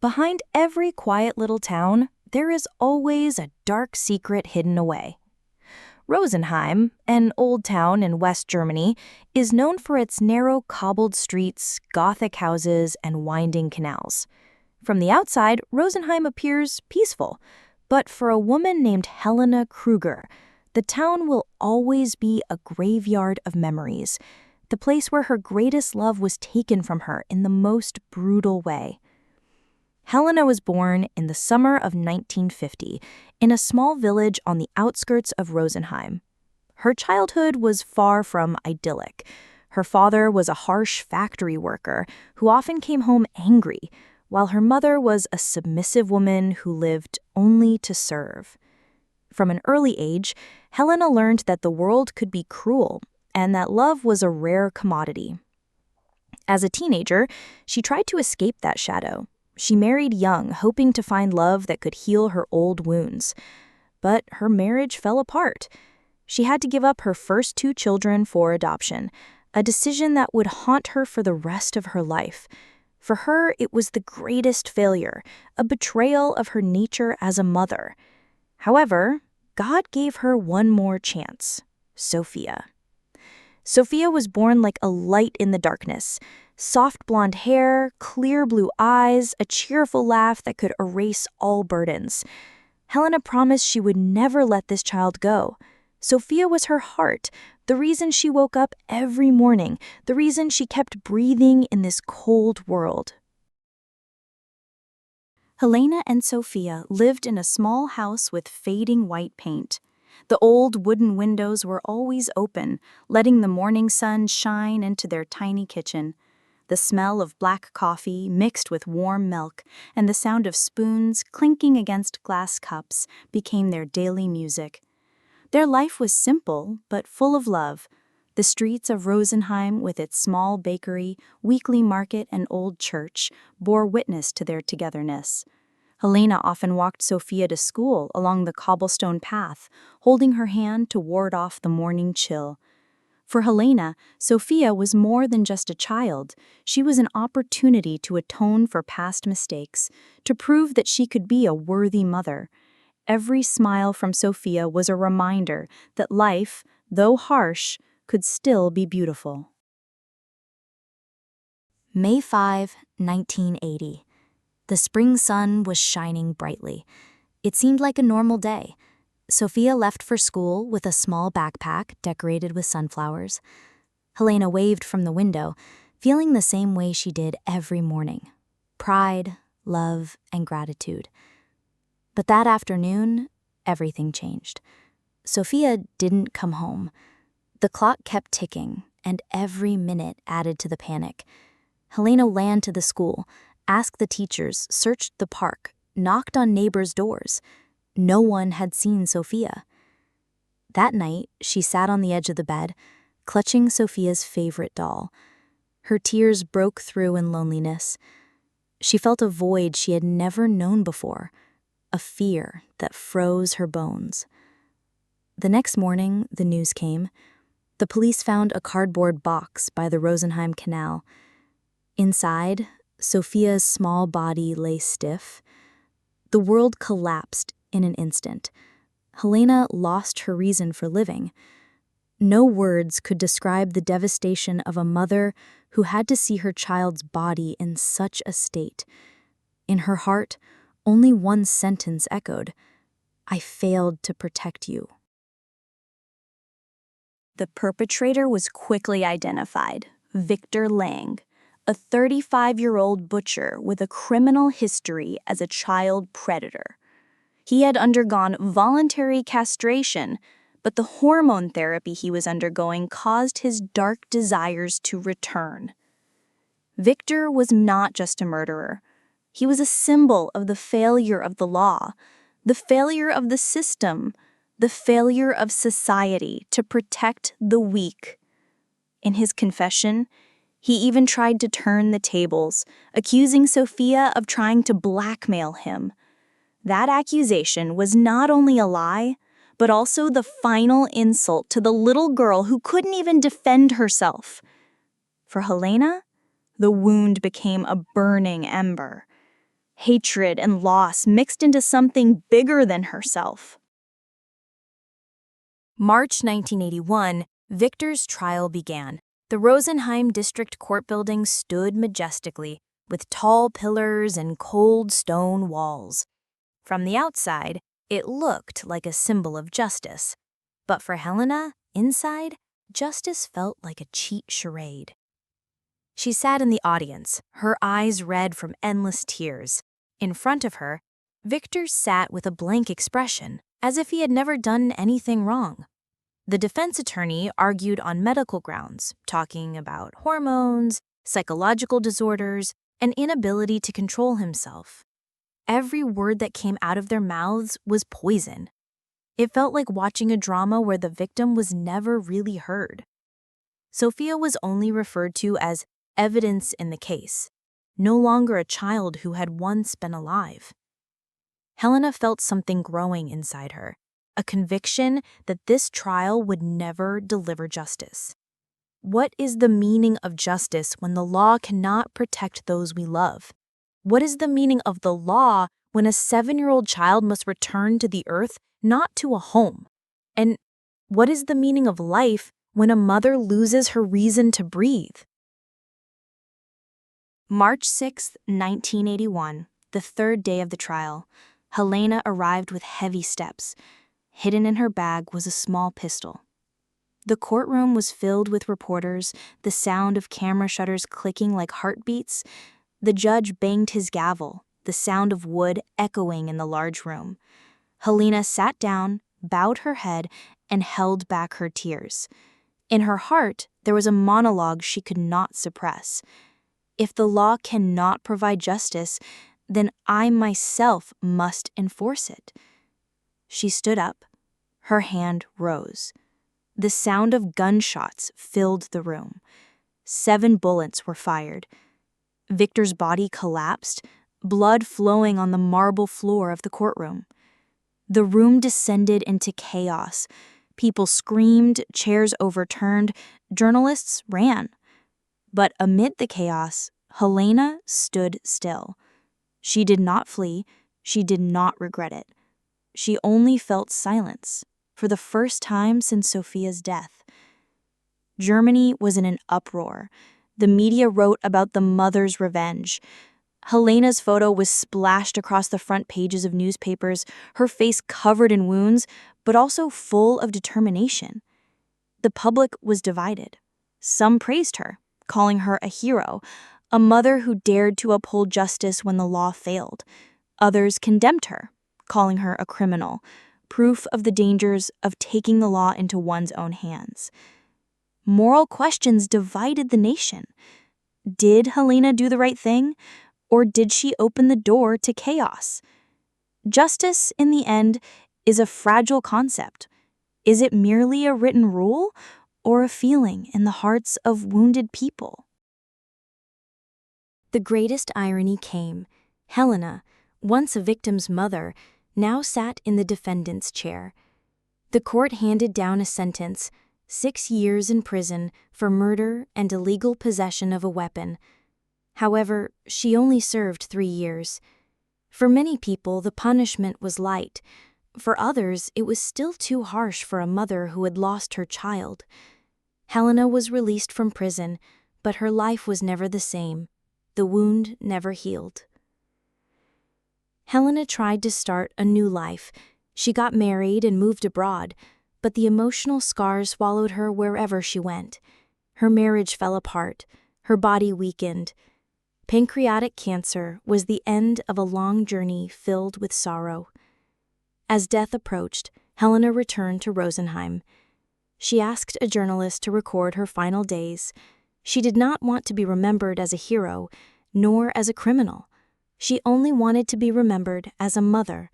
Behind every quiet little town, there is always a dark secret hidden away. Rosenheim, an old town in West Germany, is known for its narrow cobbled streets, Gothic houses, and winding canals. From the outside, Rosenheim appears peaceful, but for a woman named Helena Krüger, the town will always be a graveyard of memories, the place where her greatest love was taken from her in the most brutal way. Helena was born in the summer of 1950 in a small village on the outskirts of Rosenheim. Her childhood was far from idyllic. Her father was a harsh factory worker who often came home angry, while her mother was a submissive woman who lived only to serve. From an early age, Helena learned that the world could be cruel and that love was a rare commodity. As a teenager, she tried to escape that shadow. She married young, hoping to find love that could heal her old wounds. But her marriage fell apart. She had to give up her first 2 children for adoption, a decision that would haunt her for the rest of her life. For her, it was the greatest failure, a betrayal of her nature as a mother. However, God gave her one more chance, Sofia. Sofia was born like a light in the darkness. Soft blonde hair, clear blue eyes, a cheerful laugh that could erase all burdens. Helena promised she would never let this child go. Sofia was her heart, the reason she woke up every morning, the reason she kept breathing in this cold world. Helena and Sofia lived in a small house with fading white paint. The old wooden windows were always open, letting the morning sun shine into their tiny kitchen. The smell of black coffee mixed with warm milk and the sound of spoons clinking against glass cups became their daily music. Their life was simple but full of love. The streets of Rosenheim, with its small bakery, weekly market, and old church, bore witness to their togetherness. Helena often walked Sofia to school along the cobblestone path, holding her hand to ward off the morning chill. For Helena, Sofia was more than just a child. She was an opportunity to atone for past mistakes, to prove that she could be a worthy mother. Every smile from Sofia was a reminder that life, though harsh, could still be beautiful. May 5, 1980. The spring sun was shining brightly. It seemed like a normal day. Sofia left for school with a small backpack decorated with sunflowers. Helena waved from the window, feeling the same way she did every morning: pride, love, and gratitude. But that afternoon, everything changed. Sofia didn't come home. The clock kept ticking, and every minute added to the panic. Helena ran to the school, asked the teachers, searched the park, knocked on neighbors' doors. No one had seen Sofia. That night, she sat on the edge of the bed, clutching Sofia's favorite doll. Her tears broke through in loneliness. She felt a void she had never known before, a fear that froze her bones. The next morning, the news came. The police found a cardboard box by the Rosenheim Canal. Inside, Sofia's small body lay stiff. The world collapsed in an instant. Helena lost her reason for living. No words could describe the devastation of a mother who had to see her child's body in such a state. In her heart, only one sentence echoed: "I failed to protect you." The perpetrator was quickly identified: Victor Lang, a 35-year-old butcher with a criminal history as a child predator. He had undergone voluntary castration, but the hormone therapy he was undergoing caused his dark desires to return. Victor was not just a murderer. He was a symbol of the failure of the law, the failure of the system, the failure of society to protect the weak. In his confession, he even tried to turn the tables, accusing Sofia of trying to blackmail him. That accusation was not only a lie, but also the final insult to the little girl who couldn't even defend herself. For Helena, the wound became a burning ember. hatred and loss mixed into something bigger than herself. March 1981, Victor's trial began. The Rosenheim District Court building stood majestically, with tall pillars and cold stone walls. From the outside, it looked like a symbol of justice. But for Helena, inside, justice felt like a cheap charade. She sat in the audience, her eyes red from endless tears. In front of her, Victor sat with a blank expression, as if he had never done anything wrong. The defense attorney argued on medical grounds, talking about hormones, psychological disorders, and inability to control himself. Every word that came out of their mouths was poison. It felt like watching a drama where the victim was never really heard. Sofia was only referred to as evidence in the case, no longer a child who had once been alive. Helena felt something growing inside her, a conviction that this trial would never deliver justice. What is the meaning of justice when the law cannot protect those we love? What is the meaning of the law when a 7-year-old child must return to the earth, not to a home? And what is the meaning of life when a mother loses her reason to breathe? March 6, 1981, the third day of the trial, Helena arrived with heavy steps. Hidden in her bag was a small pistol. The courtroom was filled with reporters, the sound of camera shutters clicking like heartbeats. The judge banged his gavel, the sound of wood echoing in the large room. Helena sat down, bowed her head, and held back her tears. In her heart, there was a monologue she could not suppress. If the law cannot provide justice, then I myself must enforce it. She stood up. Her hand rose. The sound of gunshots filled the room. 7 bullets were fired. Victor's body collapsed, blood flowing on the marble floor of the courtroom. The room descended into chaos. People screamed, chairs overturned, journalists ran. But amid the chaos, Helena stood still. She did not flee. She did not regret it. She only felt silence, for the first time since Sofia's death. Germany was in an uproar. The media wrote about the mother's revenge. Helena's photo was splashed across the front pages of newspapers, her face covered in wounds, but also full of determination. The public was divided. Some praised her, calling her a hero, a mother who dared to uphold justice when the law failed. Others condemned her, calling her a criminal, proof of the dangers of taking the law into one's own hands. Moral questions divided the nation. Did Helena do the right thing, or did she open the door to chaos? Justice, in the end, is a fragile concept. Is it merely a written rule, or a feeling in the hearts of wounded people? The greatest irony came. Helena, once a victim's mother, now sat in the defendant's chair. The court handed down a sentence, 6 years in prison for murder and illegal possession of a weapon. However, she only served 3 years. For many people, the punishment was light. For others, it was still too harsh for a mother who had lost her child. Helena was released from prison, but her life was never the same. The wound never healed. Helena tried to start a new life. She got married and moved abroad, but the emotional scars swallowed her wherever she went. Her marriage fell apart. Her body weakened. Pancreatic cancer was the end of a long journey filled with sorrow. As death approached, Helena returned to Rosenheim. She asked a journalist to record her final days. She did not want to be remembered as a hero, nor as a criminal. She only wanted to be remembered as a mother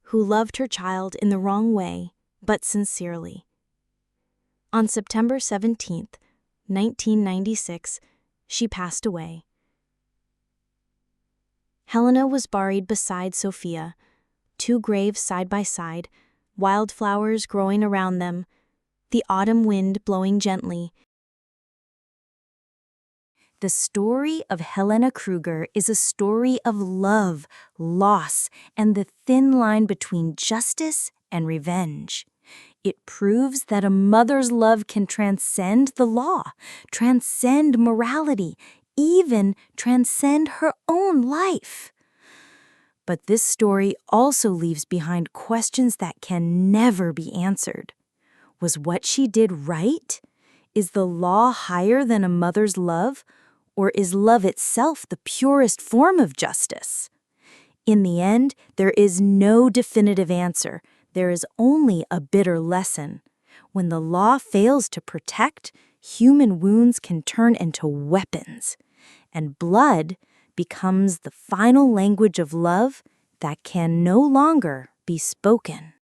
who loved her child in the wrong way, but sincerely. On September 17, 1996, she passed away. Helena was buried beside Sofia, 2 graves side by side, wildflowers growing around them, the autumn wind blowing gently. The story of Helena Krüger is a story of love, loss, and the thin line between justice and revenge. It proves that a mother's love can transcend the law, transcend morality, even transcend her own life. But this story also leaves behind questions that can never be answered. Was what she did right? Is the law higher than a mother's love? Or is love itself the purest form of justice? In the end, there is no definitive answer. There is only a bitter lesson. When the law fails to protect, human wounds can turn into weapons, and blood becomes the final language of love that can no longer be spoken.